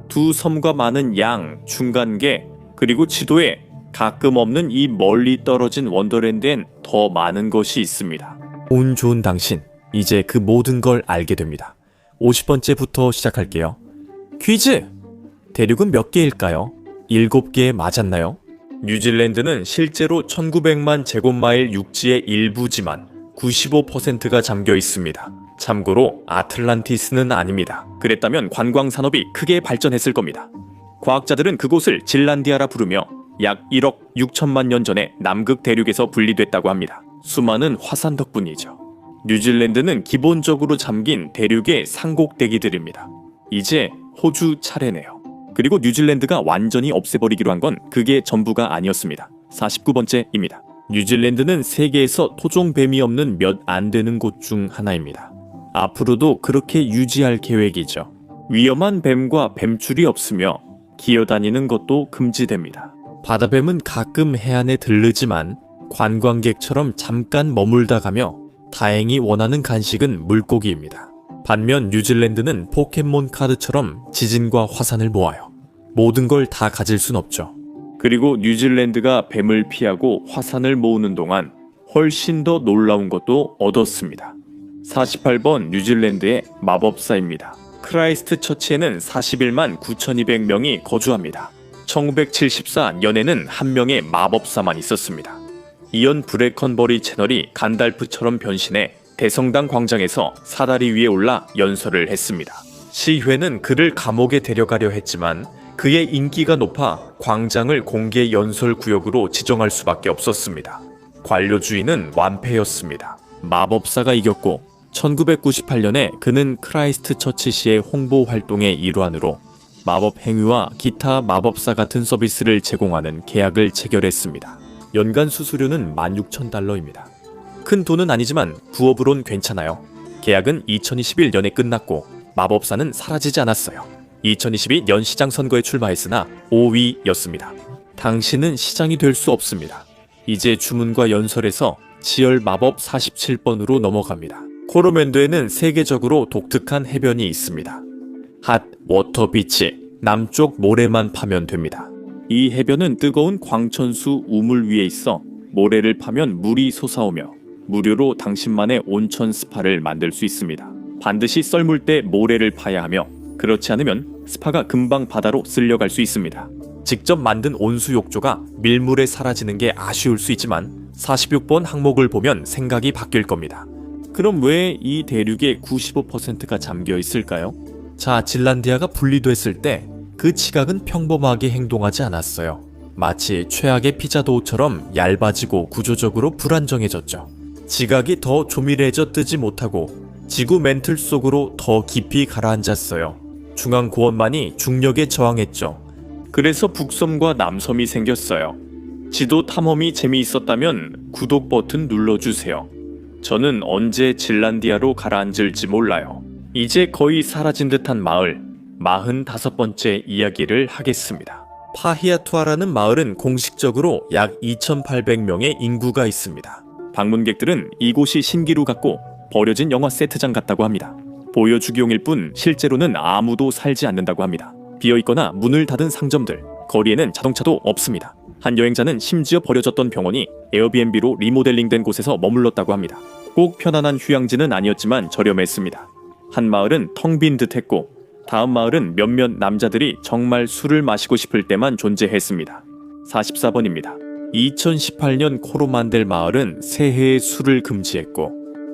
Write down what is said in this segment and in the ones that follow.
두 섬과 많은 양, 중간계, 그리고 지도에 가끔 없는 이 멀리 떨어진 원더랜드엔 더 많은 것이 있습니다. 운 좋은 당신, 이제 그 모든 걸 알게 됩니다. 50번째부터 시작할게요. 퀴즈! 대륙은 몇 개일까요? 7개 맞았나요? 뉴질랜드는 실제로 1900만 제곱마일 육지의 일부지만 95%가 잠겨 있습니다. 참고로 아틀란티스는 아닙니다. 그랬다면 관광 산업이 크게 발전했을 겁니다. 과학자들은 그곳을 질란디아라 부르며 약 1억 6천만 년 전에 남극 대륙에서 분리됐다고 합니다. 수많은 화산 덕분이죠. 뉴질랜드는 기본적으로 잠긴 대륙의 산꼭대기들입니다. 이제 호주 차례네요. 그리고 뉴질랜드가 완전히 없애버리기로 한 건 그게 전부가 아니었습니다. 49번째입니다. 뉴질랜드는 세계에서 토종뱀이 없는 몇 안 되는 곳 중 하나입니다. 앞으로도 그렇게 유지할 계획이죠. 위험한 뱀과 뱀줄이 없으며 기어다니는 것도 금지됩니다. 바다뱀은 가끔 해안에 들르지만 관광객처럼 잠깐 머물다 가며 다행히 원하는 간식은 물고기입니다. 반면 뉴질랜드는 포켓몬 카드처럼 지진과 화산을 모아요. 모든 걸 다 가질 순 없죠. 그리고 뉴질랜드가 뱀을 피하고 화산을 모으는 동안 훨씬 더 놀라운 것도 얻었습니다. 48번 뉴질랜드의 마법사입니다. 크라이스트 처치에는 41만 9,200명이 거주합니다. 1974년에는 한 명의 마법사만 있었습니다. 이언 브레컨버리 채널이 간달프처럼 변신해 대성당 광장에서 사다리 위에 올라 연설을 했습니다. 시회는 그를 감옥에 데려가려 했지만 그의 인기가 높아 광장을 공개 연설 구역으로 지정할 수밖에 없었습니다. 관료주의는 완패였습니다. 마법사가 이겼고 1998년에 그는 크라이스트 처치시의 홍보 활동의 일환으로 마법 행위와 기타 마법사 같은 서비스를 제공하는 계약을 체결했습니다. 연간 수수료는 16,000달러입니다. 큰 돈은 아니지만 부업으론 괜찮아요. 계약은 2021년에 끝났고 마법사는 사라지지 않았어요. 2022년 시장 선거에 출마했으나 5위였습니다. 당신은 시장이 될 수 없습니다. 이제 주문과 연설에서 지열 마법 47번으로 넘어갑니다. 코로맨도에는 세계적으로 독특한 해변이 있습니다. 핫 워터 비치, 남쪽 모래만 파면 됩니다. 이 해변은 뜨거운 광천수 우물 위에 있어 모래를 파면 물이 솟아오며 무료로 당신만의 온천 스파를 만들 수 있습니다. 반드시 썰물 때 모래를 파야 하며 그렇지 않으면 스파가 금방 바다로 쓸려갈 수 있습니다. 직접 만든 온수 욕조가 밀물에 사라지는 게 아쉬울 수 있지만 46번 항목을 보면 생각이 바뀔 겁니다. 그럼 왜 이 대륙의 95%가 잠겨 있을까요? 자, 질란디아가 분리됐을 때 그 지각은 평범하게 행동하지 않았어요. 마치 최악의 피자도우처럼 얇아지고 구조적으로 불안정해졌죠. 지각이 더 조밀해져 뜨지 못하고 지구 멘틀 속으로 더 깊이 가라앉았어요. 중앙 고원만이 중력에 저항했죠. 그래서 북섬과 남섬이 생겼어요. 지도 탐험이 재미있었다면 구독 버튼 눌러주세요. 저는 언제 질란디아로 가라앉을지 몰라요. 이제 거의 사라진 듯한 마을 45번째 이야기를 하겠습니다. 파히아투아라는 마을은 공식적으로 약 2,800명의 인구가 있습니다. 방문객들은 이곳이 신기루 같고 버려진 영화 세트장 같다고 합니다. 보여주기용일 뿐 실제로는 아무도 살지 않는다고 합니다. 비어있거나 문을 닫은 상점들, 거리에는 자동차도 없습니다. 한 여행자는 심지어 버려졌던 병원이 에어비앤비로 리모델링된 곳에서 머물렀다고 합니다. 꼭 편안한 휴양지는 아니었지만 저렴했습니다. 한 마을은 텅 빈 듯했고 다음 마을은 몇몇 남자들이 정말 술을 마시고 싶을 때만 존재했습니다. 44번입니다. 2018년 코로만델 마을은 새해에 술을 금지했고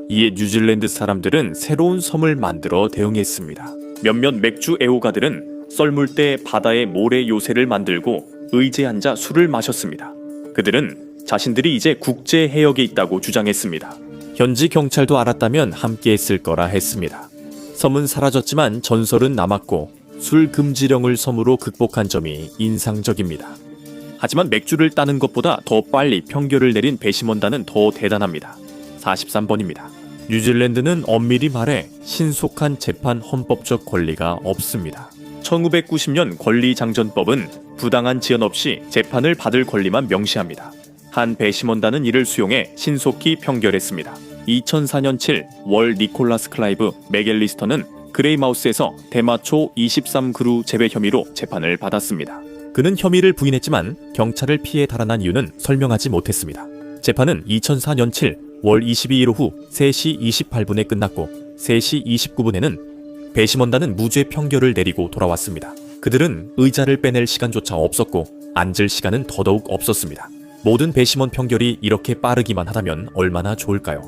이에 뉴질랜드 사람들은 새로운 섬을 만들어 대응했습니다. 몇몇 맥주 애호가들은 썰물 때 바다에 모래 요새를 만들고 의자에 앉아 술을 마셨습니다. 그들은 자신들이 이제 국제 해역에 있다고 주장했습니다. 현지 경찰도 알았다면 함께 했을 거라 했습니다. 섬은 사라졌지만 전설은 남았고 술 금지령을 섬으로 극복한 점이 인상적입니다. 하지만 맥주를 따는 것보다 더 빨리 평결을 내린 배심원단은 더 대단합니다. 43번입니다. 뉴질랜드는 엄밀히 말해 신속한 재판 헌법적 권리가 없습니다. 1990년 권리장전법은 부당한 지연 없이 재판을 받을 권리만 명시합니다. 한 배심원단은 이를 수용해 신속히 평결했습니다. 2004년 7, 월 니콜라스 클라이브 맥앨리스터는 그레이마우스에서 대마초 23그루 재배 혐의로 재판을 받았습니다. 그는 혐의를 부인했지만 경찰을 피해 달아난 이유는 설명하지 못했습니다. 재판은 2004년 7월 22일 오후 3시 28분에 끝났고 3시 29분에는 배심원단은 무죄 판결을 내리고 돌아왔습니다. 그들은 의자를 빼낼 시간조차 없었고 앉을 시간은 더더욱 없었습니다. 모든 배심원 판결이 이렇게 빠르기만 하다면 얼마나 좋을까요?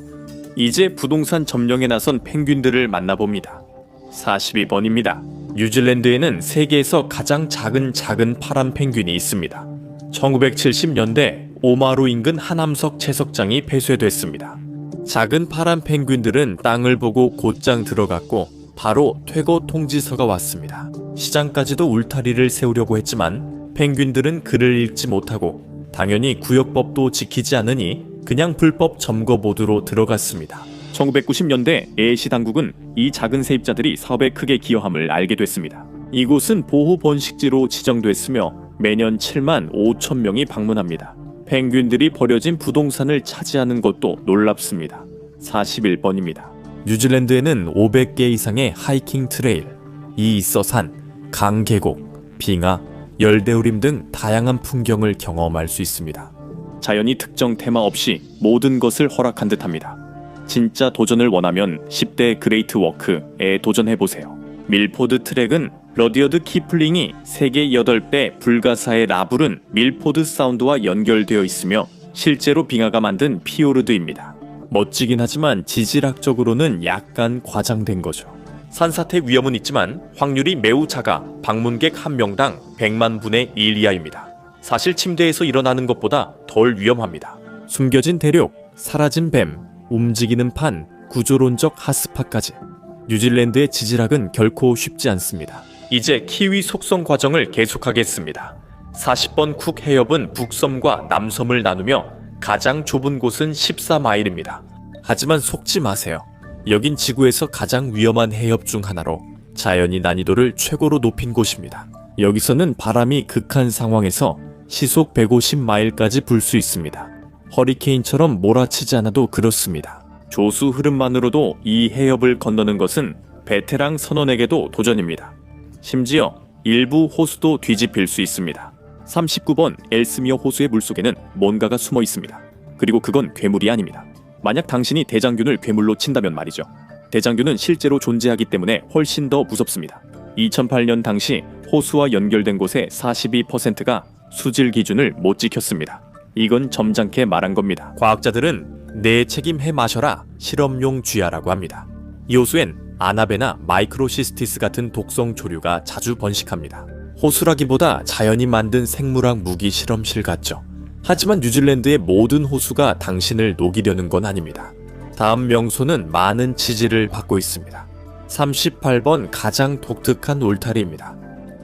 이제 부동산 점령에 나선 펭귄들을 만나봅니다. 42번입니다. 뉴질랜드에는 세계에서 가장 작은 파란 펭귄이 있습니다. 1970년대 오마루 인근 하남석 채석장이 폐쇄됐습니다. 작은 파란 펭귄들은 땅을 보고 곧장 들어갔고 바로 퇴거 통지서가 왔습니다. 시장까지도 울타리를 세우려고 했지만 펭귄들은 글을 읽지 못하고 당연히 구역법도 지키지 않으니 그냥 불법 점거 모드로 들어갔습니다. 1990년대 AAC 당국은 이 작은 세입자들이 사업에 크게 기여함을 알게 됐습니다. 이곳은 보호 번식지로 지정됐으며 매년 7만 5천 명이 방문합니다. 펭귄들이 버려진 부동산을 차지하는 것도 놀랍습니다. 41번입니다. 뉴질랜드에는 500개 이상의 하이킹 트레일, 있어산, 강계곡, 빙하, 열대우림 등 다양한 풍경을 경험할 수 있습니다. 자연이 특정 테마 없이 모든 것을 허락한 듯합니다. 진짜 도전을 원하면 10대 그레이트 워크에 도전해보세요. 밀포드 트랙은 러디어드 키플링이 세계 8배 불가사의 라불은 밀포드 사운드와 연결되어 있으며 실제로 빙하가 만든 피오르드입니다. 멋지긴 하지만 지질학적으로는 약간 과장된 거죠. 산사태 위험은 있지만 확률이 매우 작아 방문객 1명당 100만 분의 1 이하입니다. 사실 침대에서 일어나는 것보다 덜 위험합니다. 숨겨진 대륙, 사라진 뱀, 움직이는 판, 구조론적 핫스팟까지. 뉴질랜드의 지질학은 결코 쉽지 않습니다. 이제 키위 속성 과정을 계속하겠습니다. 40번 쿡 해협은 북섬과 남섬을 나누며 가장 좁은 곳은 14마일입니다. 하지만 속지 마세요. 여긴 지구에서 가장 위험한 해협 중 하나로 자연이 난이도를 최고로 높인 곳입니다. 여기서는 바람이 극한 상황에서 시속 150마일까지 불 수 있습니다. 허리케인처럼 몰아치지 않아도 그렇습니다. 조수 흐름만으로도 이 해협을 건너는 것은 베테랑 선원에게도 도전입니다. 심지어 일부 호수도 뒤집힐 수 있습니다. 39번 엘스미어 호수의 물속에는 뭔가가 숨어 있습니다. 그리고 그건 괴물이 아닙니다. 만약 당신이 대장균을 괴물로 친다면 말이죠. 대장균은 실제로 존재하기 때문에 훨씬 더 무섭습니다. 2008년 당시 호수와 연결된 곳의 42%가 수질 기준을 못 지켰습니다. 이건 점잖게 말한 겁니다. 과학자들은 내 책임해 마셔라 실험용 쥐야라고 합니다. 이 호수엔 아나베나 마이크로시스티스 같은 독성 조류가 자주 번식합니다. 호수라기보다 자연이 만든 생물학 무기 실험실 같죠. 하지만 뉴질랜드의 모든 호수가 당신을 녹이려는 건 아닙니다. 다음 명소는 많은 지지를 받고 있습니다. 38번 가장 독특한 울타리입니다.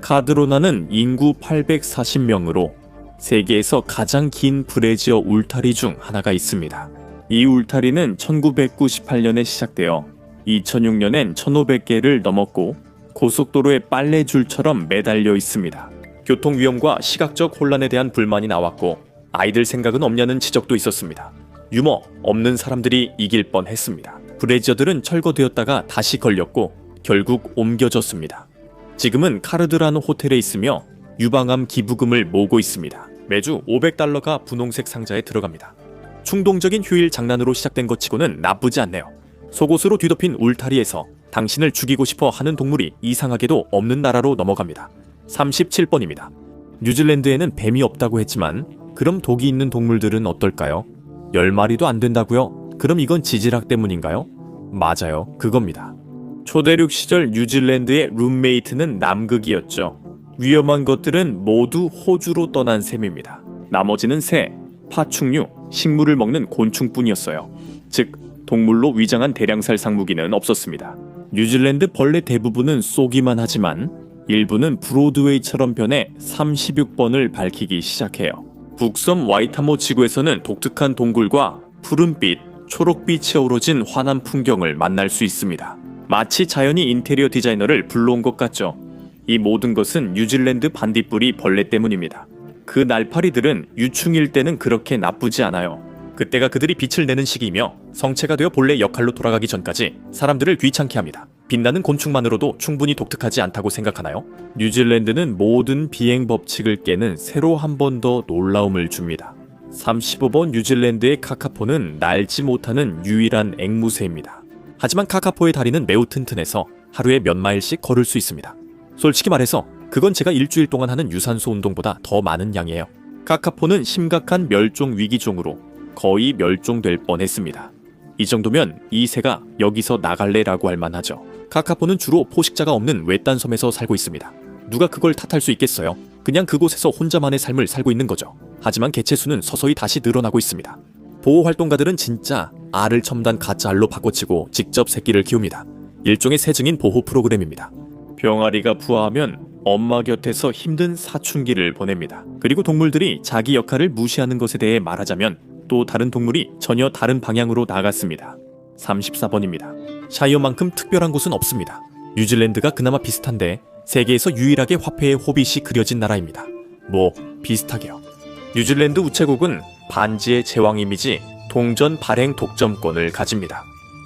카드로나는 인구 840명으로 세계에서 가장 긴 브래지어 울타리 중 하나가 있습니다. 이 울타리는 1998년에 시작되어 2006년엔 1500개를 넘었고 고속도로의 빨래줄처럼 매달려 있습니다. 교통위험과 시각적 혼란에 대한 불만이 나왔고 아이들 생각은 없냐는 지적도 있었습니다. 유머 없는 사람들이 이길 뻔했습니다. 브래지어들은 철거되었다가 다시 걸렸고 결국 옮겨졌습니다. 지금은 카르드라는 호텔에 있으며 유방암 기부금을 모으고 있습니다. 매주 $500가 분홍색 상자에 들어갑니다. 충동적인 휴일 장난으로 시작된 것 치고는 나쁘지 않네요. 속옷으로 뒤덮인 울타리에서 당신을 죽이고 싶어 하는 동물이 이상하게도 없는 나라로 넘어갑니다. 37번입니다. 뉴질랜드에는 뱀이 없다고 했지만 그럼 독이 있는 동물들은 어떨까요? 10마리도 안 된다고요? 그럼 이건 지질학 때문인가요? 맞아요, 그겁니다. 초대륙 시절 뉴질랜드의 룸메이트는 남극이었죠. 위험한 것들은 모두 호주로 떠난 셈입니다. 나머지는 새, 파충류, 식물을 먹는 곤충뿐이었어요. 즉, 동물로 위장한 대량살 상무기는 없었습니다. 뉴질랜드 벌레 대부분은 쏘기만 하지만 일부는 브로드웨이처럼 변해 36번을 밝히기 시작해요. 북섬 와이타모 지구에서는 독특한 동굴과 푸른빛, 초록빛이 어우러진 환한 풍경을 만날 수 있습니다. 마치 자연이 인테리어 디자이너를 불러온 것 같죠. 이 모든 것은 뉴질랜드 반딧불이 벌레 때문입니다. 그 날파리들은 유충일 때는 그렇게 나쁘지 않아요. 그때가 그들이 빛을 내는 시기이며 성체가 되어 본래 역할로 돌아가기 전까지 사람들을 귀찮게 합니다. 빛나는 곤충만으로도 충분히 독특하지 않다고 생각하나요? 뉴질랜드는 모든 비행 법칙을 깨는 새로 한 번 더 놀라움을 줍니다. 35번 뉴질랜드의 카카포는 날지 못하는 유일한 앵무새입니다. 하지만 카카포의 다리는 매우 튼튼해서 하루에 몇 마일씩 걸을 수 있습니다. 솔직히 말해서 그건 제가 일주일 동안 하는 유산소 운동보다 더 많은 양이에요. 카카포는 심각한 멸종 위기종으로 거의 멸종될 뻔했습니다. 이 정도면 이 새가 여기서 나갈래라고 할 만하죠. 카카포는 주로 포식자가 없는 외딴 섬에서 살고 있습니다. 누가 그걸 탓할 수 있겠어요? 그냥 그곳에서 혼자만의 삶을 살고 있는 거죠. 하지만 개체 수는 서서히 다시 늘어나고 있습니다. 보호활동가들은 진짜 알을 첨단 가짜 알로 바꿔치고 직접 새끼를 키웁니다. 일종의 새증인 보호 프로그램입니다. 병아리가 부화하면 엄마 곁에서 힘든 사춘기를 보냅니다. 그리고 동물들이 자기 역할을 무시하는 것에 대해 말하자면 또 다른 동물이 전혀 다른 방향으로 나갔습니다. 34번입니다. 샤이어만큼 특별한 곳은 없습니다. 뉴질랜드가 그나마 비슷한데 세계에서 유일하게 화폐의 호빗이 그려진 나라입니다. 뭐 비슷하게요. 뉴질랜드 우체국은 반지의 제왕이미지 동전 발행 독점권을 가집니다.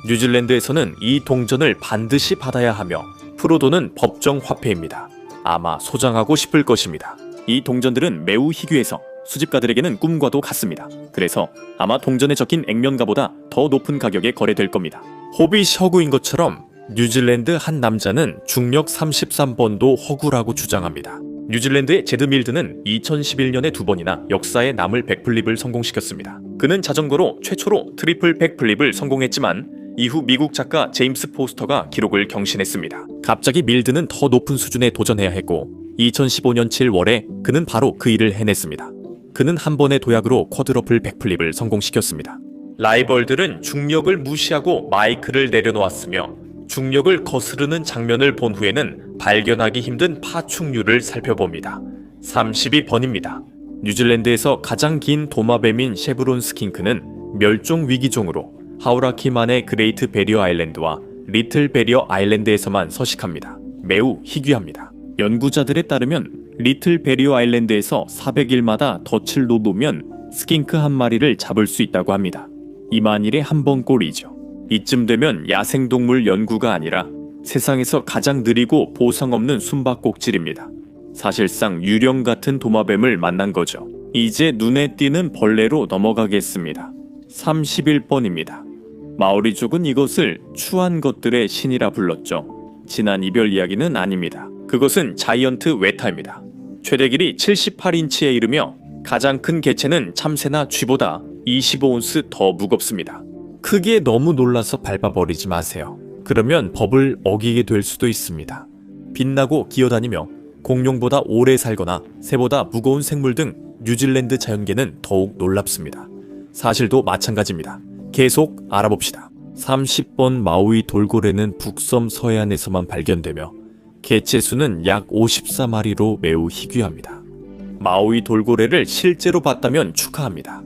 뉴질랜드에서는 이 동전을 반드시 받아야 하며 프로도는 법정 화폐입니다. 아마 소장하고 싶을 것입니다. 이 동전들은 매우 희귀해서 수집가들에게는 꿈과도 같습니다. 그래서 아마 동전에 적힌 액면가보다 더 높은 가격에 거래될 겁니다. 호빗 허구인 것처럼 뉴질랜드 한 남자는 중력 33번도 허구라고 주장합니다. 뉴질랜드의 제드 밀드는 2011년에 2번이나 역사에 남을 백플립을 성공시켰습니다. 그는 자전거로 최초로 트리플 백플립을 성공했지만 이후 미국 작가 제임스 포스터가 기록을 경신했습니다. 갑자기 밀드는 더 높은 수준에 도전해야 했고 2015년 7월에 그는 바로 그 일을 해냈습니다. 그는 한 번의 도약으로 쿼드러플 백플립을 성공시켰습니다. 라이벌들은 중력을 무시하고 마이크를 내려놓았으며 중력을 거스르는 장면을 본 후에는 발견하기 힘든 파충류를 살펴봅니다. 32번입니다. 뉴질랜드에서 가장 긴 도마뱀인 쉐브론 스킨크는 멸종 위기종으로 하우라키만의 그레이트 베리어 아일랜드와 리틀 베리어 아일랜드에서만 서식합니다. 매우 희귀합니다. 연구자들에 따르면 리틀 베리어 아일랜드에서 400일마다 덫을 놓으면 스킨크 한 마리를 잡을 수 있다고 합니다. 2만일에 한 번 꼴이죠. 이쯤 되면 야생동물 연구가 아니라 세상에서 가장 느리고 보상 없는 숨바꼭질입니다. 사실상 유령 같은 도마뱀을 만난 거죠. 이제 눈에 띄는 벌레로 넘어가겠습니다. 31번입니다. 마오리족은 이것을 추한 것들의 신이라 불렀죠. 지난 이별 이야기는 아닙니다. 그것은 자이언트 웨타입니다. 최대 길이 78인치에 이르며 가장 큰 개체는 참새나 쥐보다 25온스 더 무겁습니다. 크기에 너무 놀라서 밟아버리지 마세요. 그러면 법을 어기게 될 수도 있습니다. 빛나고 기어다니며 공룡보다 오래 살거나 새보다 무거운 생물 등 뉴질랜드 자연계는 더욱 놀랍습니다. 사실도 마찬가지입니다. 계속 알아봅시다. 30번 마우이 돌고래는 북섬 서해안에서만 발견되며 개체 수는 약 54마리로 매우 희귀합니다. 마우이 돌고래를 실제로 봤다면 축하합니다.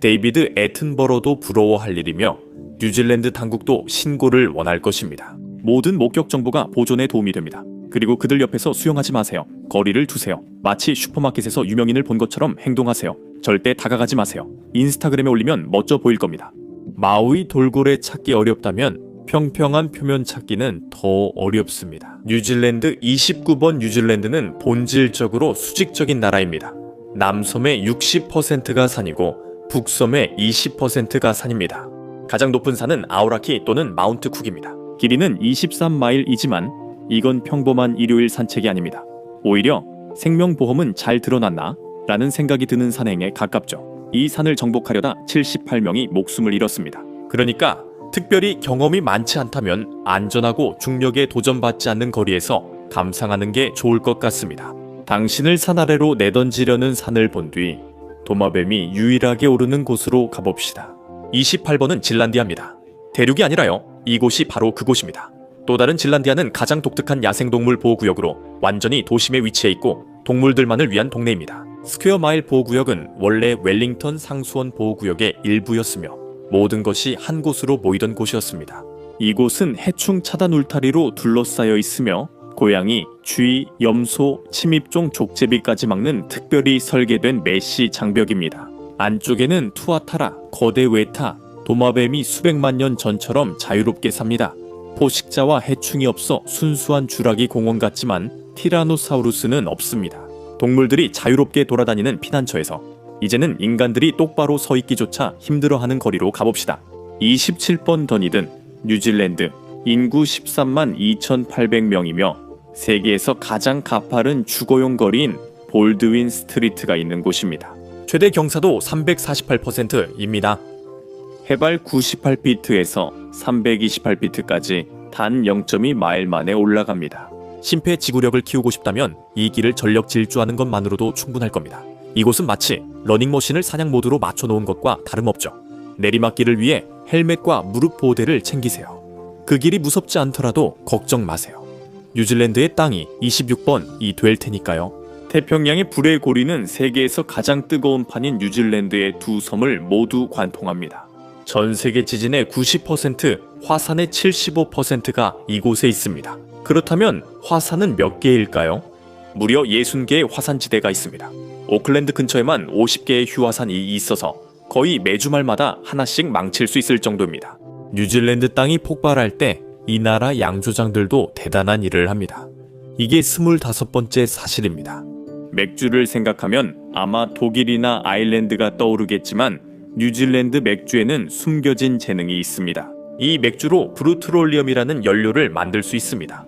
데이비드 애튼버러도 부러워할 일이며 뉴질랜드 당국도 신고를 원할 것입니다. 모든 목격 정보가 보존에 도움이 됩니다. 그리고 그들 옆에서 수영하지 마세요. 거리를 두세요. 마치 슈퍼마켓에서 유명인을 본 것처럼 행동하세요. 절대 다가가지 마세요. 인스타그램에 올리면 멋져 보일 겁니다. 마우이 돌고래 찾기 어렵다면 평평한 표면 찾기는 더 어렵습니다. 뉴질랜드 29번 뉴질랜드는 본질적으로 수직적인 나라입니다. 남섬의 60%가 산이고 북섬의 20%가 산입니다. 가장 높은 산은 아우라키 또는 마운트 쿡입니다. 길이는 23마일이지만 이건 평범한 일요일 산책이 아닙니다. 오히려 생명보험은 잘 드러났나? 라는 생각이 드는 산행에 가깝죠. 이 산을 정복하려다 78명이 목숨을 잃었습니다. 그러니까 특별히 경험이 많지 않다면 안전하고 중력에 도전받지 않는 거리에서 감상하는 게 좋을 것 같습니다. 당신을 산 아래로 내던지려는 산을 본 뒤 도마뱀이 유일하게 오르는 곳으로 가봅시다. 28번은 진란디아입니다. 대륙이 아니라요. 이곳이 바로 그곳입니다. 또 다른 진란디아는 가장 독특한 야생동물 보호구역으로 완전히 도심에 위치해 있고 동물들만을 위한 동네입니다. 스퀘어 마일 보호구역은 원래 웰링턴 상수원 보호구역의 일부였으며 모든 것이 한 곳으로 모이던 곳이었습니다. 이곳은 해충 차단 울타리로 둘러싸여 있으며 고양이, 쥐, 염소, 침입종 족제비까지 막는 특별히 설계된 메쉬 장벽입니다. 안쪽에는 투아타라, 거대 웨타, 도마뱀이 수백만 년 전처럼 자유롭게 삽니다. 포식자와 해충이 없어 순수한 주라기 공원 같지만 티라노사우루스는 없습니다. 동물들이 자유롭게 돌아다니는 피난처에서 이제는 인간들이 똑바로 서 있기조차 힘들어하는 거리로 가봅시다. 27번 더니든 뉴질랜드 인구 13만 2,800명이며 세계에서 가장 가파른 주거용 거리인 볼드윈 스트리트가 있는 곳입니다. 최대 경사도 348%입니다. 해발 98피트에서 328피트까지 단 0.2 마일 만에 올라갑니다. 심폐지구력을 키우고 싶다면 이 길을 전력 질주하는 것만으로도 충분할 겁니다. 이곳은 마치 러닝머신을 사냥 모드로 맞춰놓은 것과 다름없죠. 내리막길을 위해 헬멧과 무릎 보호대를 챙기세요. 그 길이 무섭지 않더라도 걱정 마세요. 뉴질랜드의 땅이 26번이 될 테니까요. 태평양의 불의 고리는 세계에서 가장 뜨거운 판인 뉴질랜드의 두 섬을 모두 관통합니다. 전 세계 지진의 90%, 화산의 75%가 이곳에 있습니다. 그렇다면 화산은 몇 개일까요? 무려 60개의 화산지대가 있습니다. 오클랜드 근처에만 50개의 휴화산이 있어서 거의 매주 말마다 하나씩 망칠 수 있을 정도입니다. 뉴질랜드 땅이 폭발할 때 이 나라 양조장들도 대단한 일을 합니다. 이게 25번째 사실입니다. 맥주를 생각하면 아마 독일이나 아일랜드가 떠오르겠지만 뉴질랜드 맥주에는 숨겨진 재능이 있습니다. 이 맥주로 브루트롤리엄이라는 연료를 만들 수 있습니다.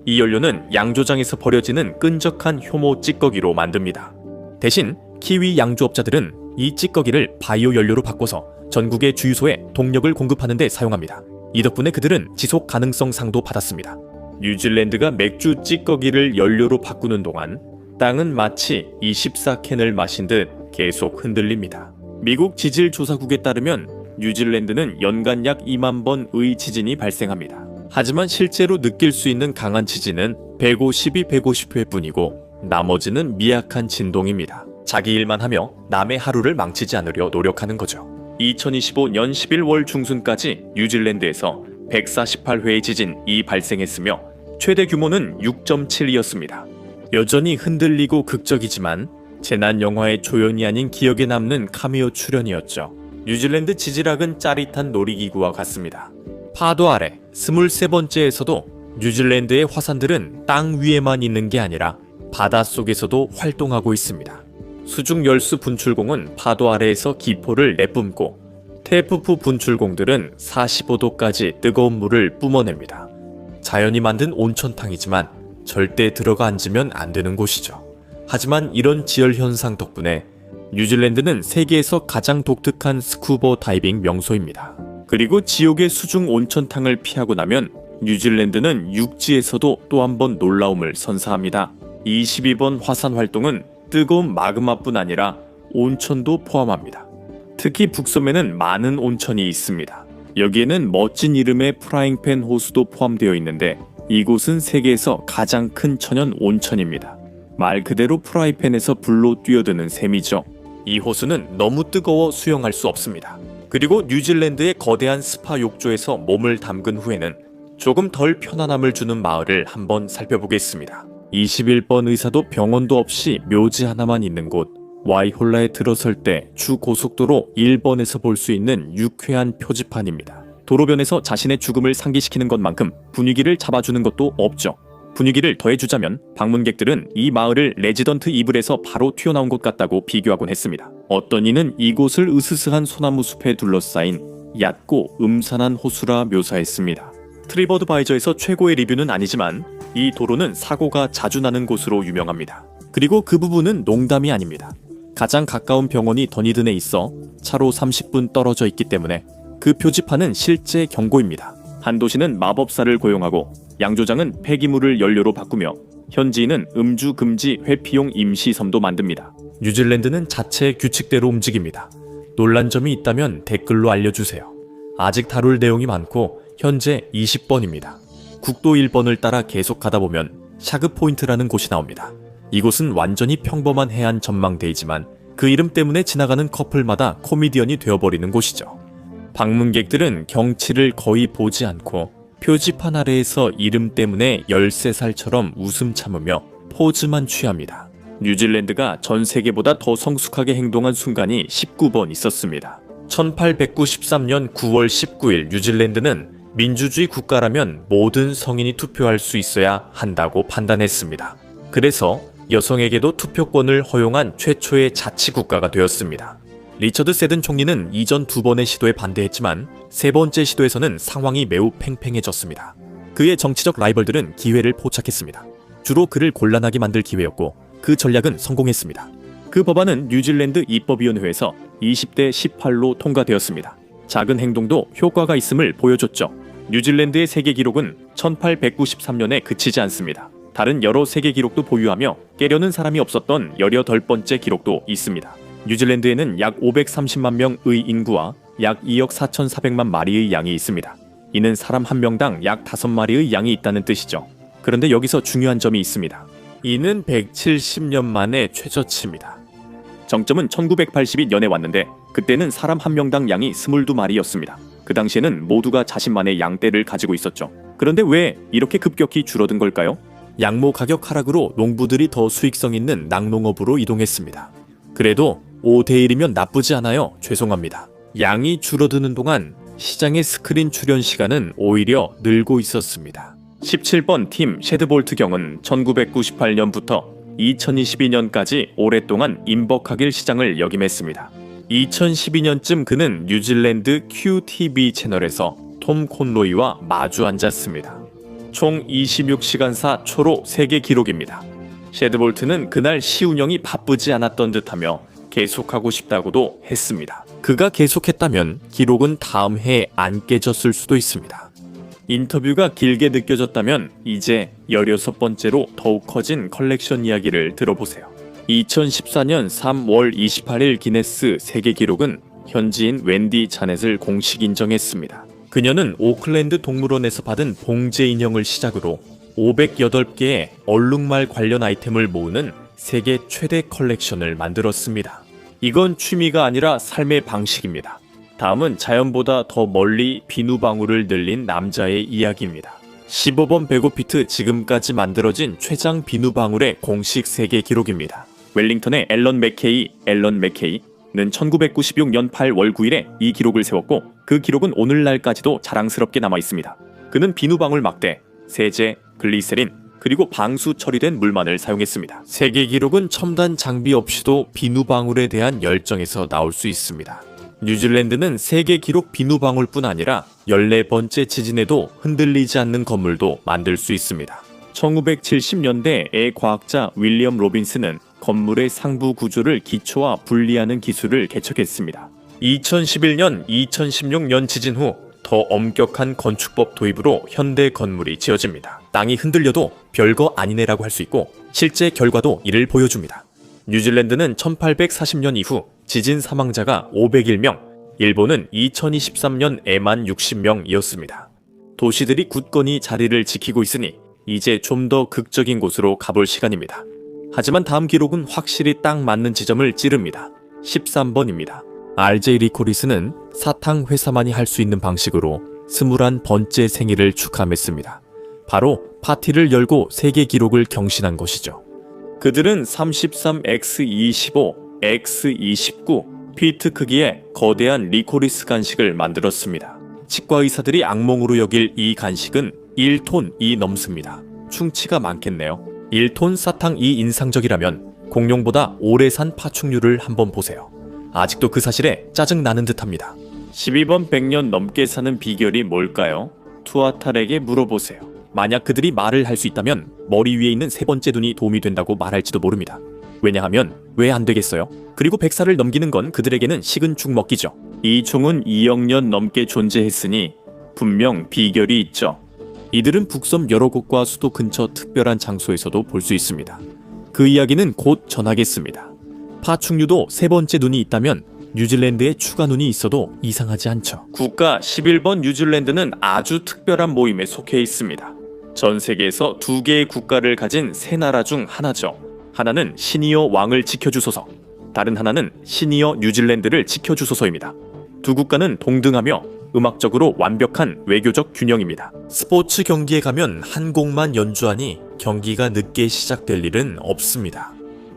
이 연료는 양조장에서 버려지는 끈적한 효모 찌꺼기로 만듭니다. 대신 키위 양조업자들은 이 찌꺼기를 바이오 연료로 바꿔서 전국의 주유소에 동력을 공급하는 데 사용합니다. 이 덕분에 그들은 지속 가능성 상도 받았습니다. 뉴질랜드가 맥주 찌꺼기를 연료로 바꾸는 동안 땅은 마치 24캔을 마신 듯 계속 흔들립니다. 미국 지질조사국에 따르면 뉴질랜드는 연간 약 2만 번의 지진이 발생합니다. 하지만 실제로 느낄 수 있는 강한 지진은 150이 150회 뿐이고 나머지는 미약한 진동입니다. 자기 일만 하며 남의 하루를 망치지 않으려 노력하는 거죠. 2025년 11월 중순까지 뉴질랜드에서 148회의 지진이 발생했으며 최대 규모는 6.7이었습니다. 여전히 흔들리고 극적이지만 재난 영화의 조연이 아닌 기억에 남는 카메오 출연이었죠. 뉴질랜드 지질학은 짜릿한 놀이기구와 같습니다. 파도 아래 23번째에서도 뉴질랜드의 화산들은 땅 위에만 있는 게 아니라 바닷속에서도 활동하고 있습니다. 수중 열수 분출공은 파도 아래에서 기포를 내뿜고 테프프 분출공들은 45도까지 뜨거운 물을 뿜어냅니다. 자연이 만든 온천탕이지만 절대 들어가 앉으면 안 되는 곳이죠. 하지만 이런 지열 현상 덕분에 뉴질랜드는 세계에서 가장 독특한 스쿠버 다이빙 명소입니다. 그리고 지옥의 수중 온천탕을 피하고 나면 뉴질랜드는 육지에서도 또 한 번 놀라움을 선사합니다. 22번 화산 활동은 뜨거운 마그마뿐 아니라 온천도 포함합니다. 특히 북섬에는 많은 온천이 있습니다. 여기에는 멋진 이름의 프라잉팬 호수도 포함되어 있는데 이곳은 세계에서 가장 큰 천연 온천입니다. 말 그대로 프라이팬에서 불로 뛰어드는 셈이죠. 이 호수는 너무 뜨거워 수영할 수 없습니다. 그리고 뉴질랜드의 거대한 스파 욕조에서 몸을 담근 후에는 조금 덜 편안함을 주는 마을을 한번 살펴보겠습니다. 21번 의사도 병원도 없이 묘지 하나만 있는 곳 와이홀라에 들어설 때 주 고속도로 1번에서 볼 수 있는 유쾌한 표지판입니다. 도로변에서 자신의 죽음을 상기시키는 것만큼 분위기를 잡아주는 것도 없죠. 분위기를 더해주자면 방문객들은 이 마을을 레지던트 이블에서 바로 튀어나온 것 같다고 비교하곤 했습니다. 어떤 이는 이곳을 으스스한 소나무 숲에 둘러싸인 얕고 음산한 호수라 묘사했습니다. 트리버드바이저에서 최고의 리뷰는 아니지만 이 도로는 사고가 자주 나는 곳으로 유명합니다. 그리고 그 부분은 농담이 아닙니다. 가장 가까운 병원이 더니든에 있어 차로 30분 떨어져 있기 때문에 그 표지판은 실제 경고입니다. 한 도시는 마법사를 고용하고 양조장은 폐기물을 연료로 바꾸며 현지인은 음주 금지 회피용 임시섬도 만듭니다. 뉴질랜드는 자체 규칙대로 움직입니다. 놀란 점이 있다면 댓글로 알려주세요. 아직 다룰 내용이 많고 현재 20번입니다. 국도 1번을 따라 계속 가다 보면 샤그 포인트라는 곳이 나옵니다. 이곳은 완전히 평범한 해안 전망대이지만 그 이름 때문에 지나가는 커플마다 코미디언이 되어버리는 곳이죠. 방문객들은 경치를 거의 보지 않고 표지판 아래에서 이름 때문에 13살처럼 웃음 참으며 포즈만 취합니다. 뉴질랜드가 전 세계보다 더 성숙하게 행동한 순간이 19번 있었습니다. 1893년 9월 19일 뉴질랜드는 민주주의 국가라면 모든 성인이 투표할 수 있어야 한다고 판단했습니다. 그래서 여성에게도 투표권을 허용한 최초의 자치국가가 되었습니다. 리처드 세든 총리는 이전 2번의 시도에 반대했지만 3번째 시도에서는 상황이 매우 팽팽해졌습니다. 그의 정치적 라이벌들은 기회를 포착했습니다. 주로 그를 곤란하게 만들 기회였고 그 전략은 성공했습니다. 그 법안은 뉴질랜드 입법위원회에서 20대 18로 통과되었습니다. 작은 행동도 효과가 있음을 보여줬죠. 뉴질랜드의 세계 기록은 1893년에 그치지 않습니다. 다른 여러 세계 기록도 보유하며 깨려는 사람이 없었던 18번째 기록도 있습니다. 뉴질랜드에는 약 530만 명의 인구와 약 2억 4,400만 마리의 양이 있습니다. 이는 사람 한 명당 약 5마리의 양이 있다는 뜻이죠. 그런데 여기서 중요한 점이 있습니다. 이는 170년 만의 최저치입니다. 정점은 1982년에 왔는데 그때는 사람 한 명당 양이 22마리였습니다. 그 당시에는 모두가 자신만의 양떼를 가지고 있었죠. 그런데 왜 이렇게 급격히 줄어든 걸까요? 양모 가격 하락으로 농부들이 더 수익성 있는 낙농업으로 이동했습니다. 그래도 5대1이면 나쁘지 않아요. 죄송합니다. 양이 줄어드는 동안 시장의 스크린 출현 시간은 오히려 늘고 있었습니다. 17번 팀 셰드볼트 경은 1998년부터 2022년까지 오랫동안 임버카길 시장을 역임했습니다. 2012년쯤 그는 뉴질랜드 QTV 채널에서 톰 콘로이와 마주 앉았습니다. 총 26시간사 초로 세계 기록입니다. 셰드볼트는 그날 시운영이 바쁘지 않았던 듯하며 계속하고 싶다고도 했습니다. 그가 계속했다면 기록은 다음 해에 안 깨졌을 수도 있습니다. 인터뷰가 길게 느껴졌다면 이제 16번째로 더욱 커진 컬렉션 이야기를 들어보세요. 2014년 3월 28일 기네스 세계 기록은 현지인 웬디 자넷을 공식 인정했습니다. 그녀는 오클랜드 동물원에서 받은 봉제 인형을 시작으로 508개의 얼룩말 관련 아이템을 모으는 세계 최대 컬렉션을 만들었습니다. 이건 취미가 아니라 삶의 방식입니다. 다음은 자연보다 더 멀리 비누방울을 늘린 남자의 이야기입니다. 15번 베고피트 지금까지 만들어진 최장 비누방울의 공식 세계 기록입니다. 웰링턴의 앨런 맥케이는 1996년 8월 9일에 이 기록을 세웠고 그 기록은 오늘날까지도 자랑스럽게 남아있습니다. 그는 비누방울 막대, 세제, 글리세린, 그리고 방수 처리된 물만을 사용했습니다. 세계 기록은 첨단 장비 없이도 비누방울에 대한 열정에서 나올 수 있습니다. 뉴질랜드는 세계 기록 비누방울뿐 아니라 14번째 지진에도 흔들리지 않는 건물도 만들 수 있습니다. 1970년대의 과학자 윌리엄 로빈스는 건물의 상부 구조를 기초와 분리하는 기술을 개척했습니다. 2011년, 2016년 지진 후 더 엄격한 건축법 도입으로 현대 건물이 지어집니다. 땅이 흔들려도 별거 아니네라고 할 수 있고 실제 결과도 이를 보여줍니다. 뉴질랜드는 1840년 이후 지진 사망자가 501명, 일본은 2023년에만 60명이었습니다. 도시들이 굳건히 자리를 지키고 있으니 이제 좀 더 극적인 곳으로 가볼 시간입니다. 하지만 다음 기록은 확실히 딱 맞는 지점을 찌릅니다. 13번입니다. RJ 리코리스는 사탕 회사만이 할 수 있는 방식으로 21번째 생일을 축하했습니다. 바로 파티를 열고 세계 기록을 경신한 것이죠. 그들은 33X25, X29 피트 크기의 거대한 리코리스 간식을 만들었습니다. 치과 의사들이 악몽으로 여길 이 간식은 1톤이 넘습니다. 충치가 많겠네요. 1톤 사탕이 인상적이라면 공룡보다 오래 산 파충류를 한번 보세요. 아직도 그 사실에 짜증나는 듯합니다. 12번 100년 넘게 사는 비결이 뭘까요? 투아탈에게 물어보세요. 만약 그들이 말을 할 수 있다면 머리 위에 있는 세 번째 눈이 도움이 된다고 말할지도 모릅니다. 왜냐하면 왜 안 되겠어요? 그리고 100살을 넘기는 건 그들에게는 식은 죽 먹기죠. 이 총은 2억 년 넘게 존재했으니 분명 비결이 있죠. 이들은 북섬 여러 곳과 수도 근처 특별한 장소에서도 볼 수 있습니다. 그 이야기는 곧 전하겠습니다. 파충류도 세 번째 눈이 있다면 뉴질랜드에 추가 눈이 있어도 이상하지 않죠. 국가 11번 뉴질랜드는 아주 특별한 모임에 속해 있습니다. 전 세계에서 2개의 국가를 가진 세 나라 중 하나죠. 하나는 시니어 왕을 지켜주소서, 다른 하나는 시니어 뉴질랜드를 지켜주소서입니다. 두 국가는 동등하며 음악적으로 완벽한 외교적 균형입니다. 스포츠 경기에 가면 한 곡만 연주하니 경기가 늦게 시작될 일은 없습니다.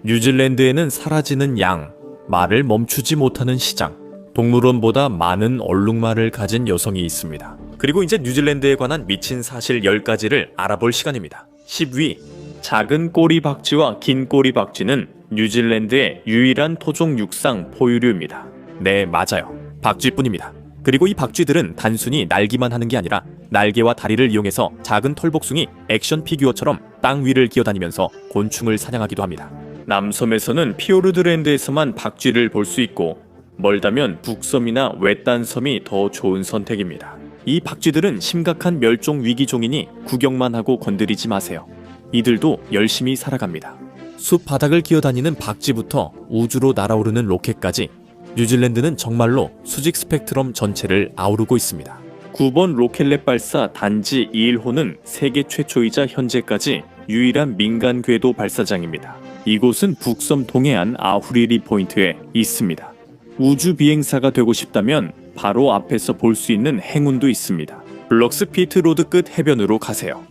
뉴질랜드에는 사라지는 양, 말을 멈추지 못하는 시장, 동물원보다 많은 얼룩말을 가진 여성이 있습니다. 그리고 이제 뉴질랜드에 관한 미친 사실 10가지를 알아볼 시간입니다. 10위, 작은 꼬리 박쥐와 긴 꼬리 박쥐는 뉴질랜드의 유일한 토종 육상 포유류입니다. 네, 맞아요. 박쥐뿐입니다. 그리고 이 박쥐들은 단순히 날기만 하는 게 아니라 날개와 다리를 이용해서 작은 털복숭이 액션 피규어처럼 땅 위를 기어다니면서 곤충을 사냥하기도 합니다. 남섬에서는 피오르드랜드에서만 박쥐를 볼 수 있고 멀다면 북섬이나 외딴섬이 더 좋은 선택입니다. 이 박쥐들은 심각한 멸종 위기종이니 구경만 하고 건드리지 마세요. 이들도 열심히 살아갑니다. 숲 바닥을 기어다니는 박쥐부터 우주로 날아오르는 로켓까지 뉴질랜드는 정말로 수직 스펙트럼 전체를 아우르고 있습니다. 9번 로켓랩 발사 단지 2일호는 세계 최초이자 현재까지 유일한 민간 궤도 발사장입니다. 이곳은 북섬 동해안 아후리리 포인트에 있습니다. 우주 비행사가 되고 싶다면 바로 앞에서 볼 수 있는 행운도 있습니다. 블럭스피트 로드 끝 해변으로 가세요.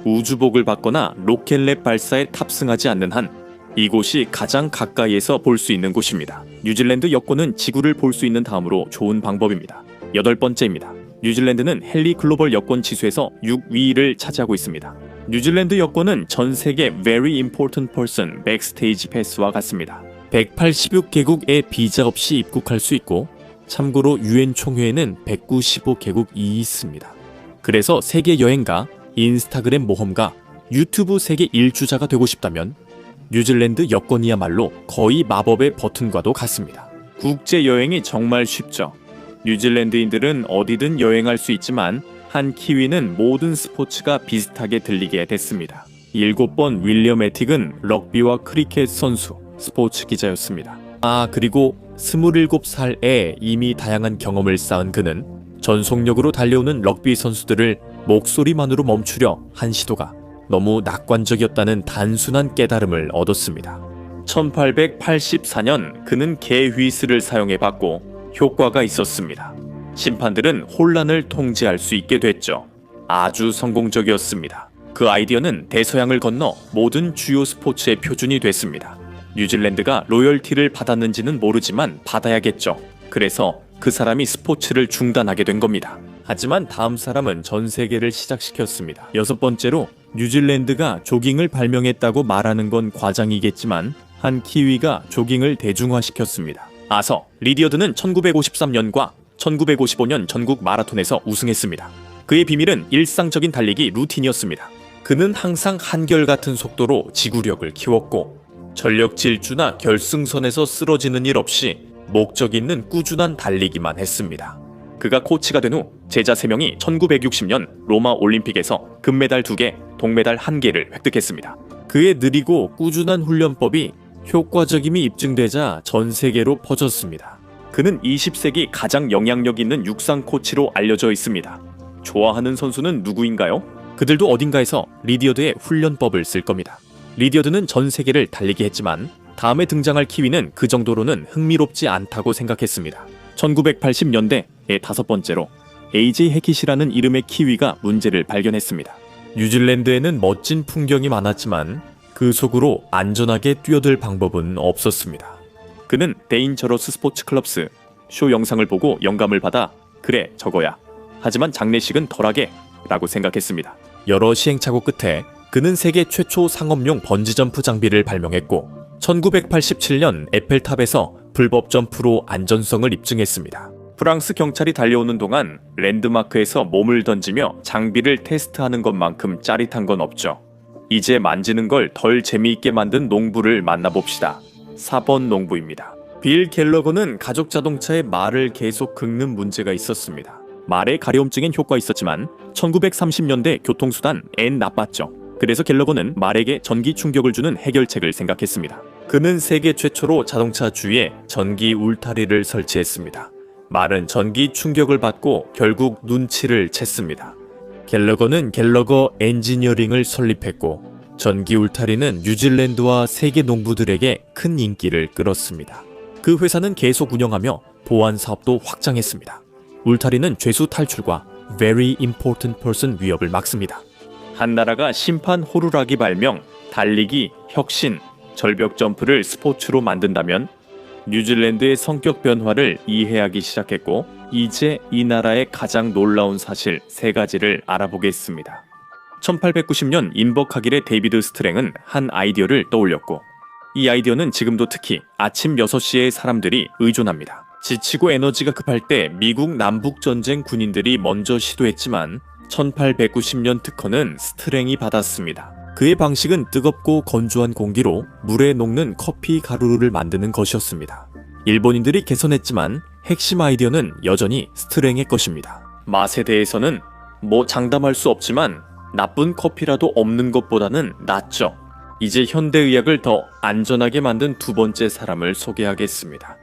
우주복을 받거나 로켓랩 발사에 탑승하지 않는 한 이곳이 가장 가까이에서 볼 수 있는 곳입니다. 뉴질랜드 여권은 지구를 볼 수 있는 다음으로 좋은 방법입니다. 8번째입니다. 뉴질랜드는 헨리 글로벌 여권 지수에서 6위를 차지하고 있습니다. 뉴질랜드 여권은 전 세계 Very Important Person 백스테이지 패스와 같습니다. 186개국에 비자 없이 입국할 수 있고 참고로 유엔 총회에는 195개국이 있습니다. 그래서 세계 여행가, 인스타그램 모험가, 유튜브 세계 일주자가 되고 싶다면 뉴질랜드 여권이야말로 거의 마법의 버튼과도 같습니다. 국제 여행이 정말 쉽죠. 뉴질랜드인들은 어디든 여행할 수 있지만 한 키위는 모든 스포츠가 비슷하게 들리게 됐습니다. 7번 윌리엄 에틱은 럭비와 크리켓 선수, 스포츠 기자였습니다. 그리고 27살에 이미 다양한 경험을 쌓은 그는 전속력으로 달려오는 럭비 선수들을 목소리만으로 멈추려 한 시도가 너무 낙관적이었다는 단순한 깨달음을 얻었습니다. 1884년 그는 개 휘슬을 사용해봤고 효과가 있었습니다. 심판들은 혼란을 통제할 수 있게 됐죠. 아주 성공적이었습니다. 그 아이디어는 대서양을 건너 모든 주요 스포츠의 표준이 됐습니다. 뉴질랜드가 로열티를 받았는지는 모르지만 받아야겠죠. 그래서 그 사람이 스포츠를 중단하게 된 겁니다. 하지만 다음 사람은 전 세계를 시작시켰습니다. 6번째로 뉴질랜드가 조깅을 발명했다고 말하는 건 과장이겠지만 한 키위가 조깅을 대중화시켰습니다. 리디어드는 1953년과 1955년 전국 마라톤에서 우승했습니다. 그의 비밀은 일상적인 달리기 루틴이었습니다. 그는 항상 한결같은 속도로 지구력을 키웠고 전력 질주나 결승선에서 쓰러지는 일 없이 목적 있는 꾸준한 달리기만 했습니다. 그가 코치가 된 후 제자 3명이 1960년 로마 올림픽에서 금메달 2개, 동메달 1개를 획득했습니다. 그의 느리고 꾸준한 훈련법이 효과적임이 입증되자 전 세계로 퍼졌습니다. 그는 20세기 가장 영향력 있는 육상 코치로 알려져 있습니다. 좋아하는 선수는 누구인가요? 그들도 어딘가에서 리디어드의 훈련법을 쓸 겁니다. 리디어드는 전 세계를 달리게 했지만 다음에 등장할 키위는 그 정도로는 흥미롭지 않다고 생각했습니다. 1980년대의 5번째로 AJ 해킷이라는 이름의 키위가 문제를 발견했습니다. 뉴질랜드에는 멋진 풍경이 많았지만 그 속으로 안전하게 뛰어들 방법은 없었습니다. 그는 데인저러스 스포츠 클럽스 쇼 영상을 보고 영감을 받아 그래 저거야. 하지만 장례식은 덜하게 라고 생각했습니다. 여러 시행착오 끝에 그는 세계 최초 상업용 번지점프 장비를 발명했고 1987년 에펠탑에서 불법 점프로 안전성을 입증했습니다. 프랑스 경찰이 달려오는 동안 랜드마크에서 몸을 던지며 장비를 테스트하는 것만큼 짜릿한 건 없죠. 이제 만지는 걸 덜 재미있게 만든 농부를 만나봅시다. 4번 농부입니다. 빌 갤러거는 가족 자동차의 말을 계속 긁는 문제가 있었습니다. 말의 가려움증엔 효과 있었지만 1930년대 교통수단 엔 나빴죠. 그래서 갤러거는 말에게 전기 충격을 주는 해결책을 생각했습니다. 그는 세계 최초로 자동차 주위에 전기 울타리를 설치했습니다. 말은 전기 충격을 받고 결국 눈치를 챘습니다. 갤러거는 갤러거 엔지니어링을 설립했고 전기 울타리는 뉴질랜드와 세계 농부들에게 큰 인기를 끌었습니다. 그 회사는 계속 운영하며 보안 사업도 확장했습니다. 울타리는 죄수 탈출과 Very Important Person 위협을 막습니다. 한 나라가 심판 호루라기 발명, 달리기, 혁신, 절벽 점프를 스포츠로 만든다면 뉴질랜드의 성격 변화를 이해하기 시작했고 이제 이 나라의 가장 놀라운 사실 3가지를 알아보겠습니다. 1890년 인버카길의 데이비드 스트랭은 한 아이디어를 떠올렸고 이 아이디어는 지금도 특히 아침 6시에 사람들이 의존합니다. 지치고 에너지가 급할 때 미국 남북전쟁 군인들이 먼저 시도했지만 1890년 특허는 스트랭이 받았습니다. 그의 방식은 뜨겁고 건조한 공기로 물에 녹는 커피 가루를 만드는 것이었습니다. 일본인들이 개선했지만 핵심 아이디어는 여전히 스트랭의 것입니다. 맛에 대해서는 장담할 수 없지만 나쁜 커피라도 없는 것보다는 낫죠. 이제 현대의학을 더 안전하게 만든 2번째 사람을 소개하겠습니다.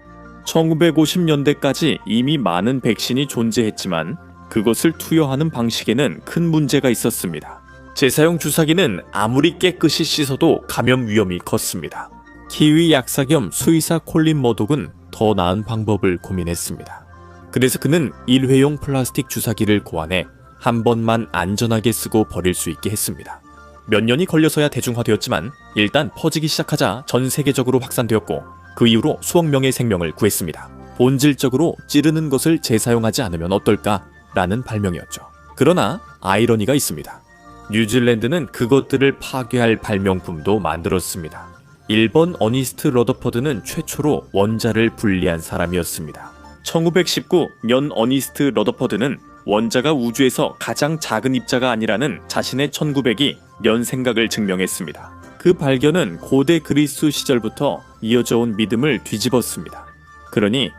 1950년대까지 이미 많은 백신이 존재했지만 그것을 투여하는 방식에는 큰 문제가 있었습니다. 재사용 주사기는 아무리 깨끗이 씻어도 감염 위험이 컸습니다. 키위 약사 겸 수의사 콜린 머독은 더 나은 방법을 고민했습니다. 그래서 그는 일회용 플라스틱 주사기를 고안해 한 번만 안전하게 쓰고 버릴 수 있게 했습니다. 몇 년이 걸려서야 대중화되었지만 일단 퍼지기 시작하자 전 세계적으로 확산되었고 그 이후로 수억 명의 생명을 구했습니다. 본질적으로 찌르는 것을 재사용하지 않으면 어떨까? 라는 발명이었죠. 그러나 아이러니가 있습니다. 뉴질랜드는 그것들을 파괴할 발명품도 만들었습니다. 1번 어니스트 러더퍼드는 최초로 원자를 분리한 사람이었습니다. 1919년 어니스트 러더퍼드는 원자가 우주에서 가장 작은 입자가 아니라는 자신의 1902년 생각을 증명했습니다. 그 발견은 고대 그리스 시절부터 이어져 온 믿음을 뒤집었습니다. 그러니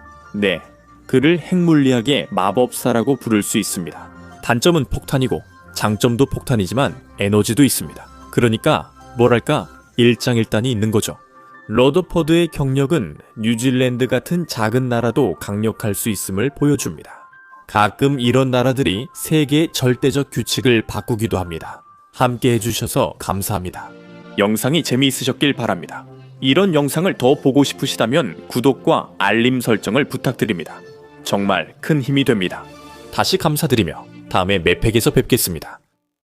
그를 핵물리학의 마법사라고 부를 수 있습니다. 단점은 폭탄이고 장점도 폭탄이지만 에너지도 있습니다. 그러니까 일장일단이 있는 거죠. 러더퍼드의 경력은 뉴질랜드 같은 작은 나라도 강력할 수 있음을 보여줍니다. 가끔 이런 나라들이 세계의 절대적 규칙을 바꾸기도 합니다. 함께 해주셔서 감사합니다. 영상이 재미있으셨길 바랍니다. 이런 영상을 더 보고 싶으시다면 구독과 알림 설정을 부탁드립니다. 정말 큰 힘이 됩니다. 다시 감사드리며 다음에 맵팩에서 뵙겠습니다.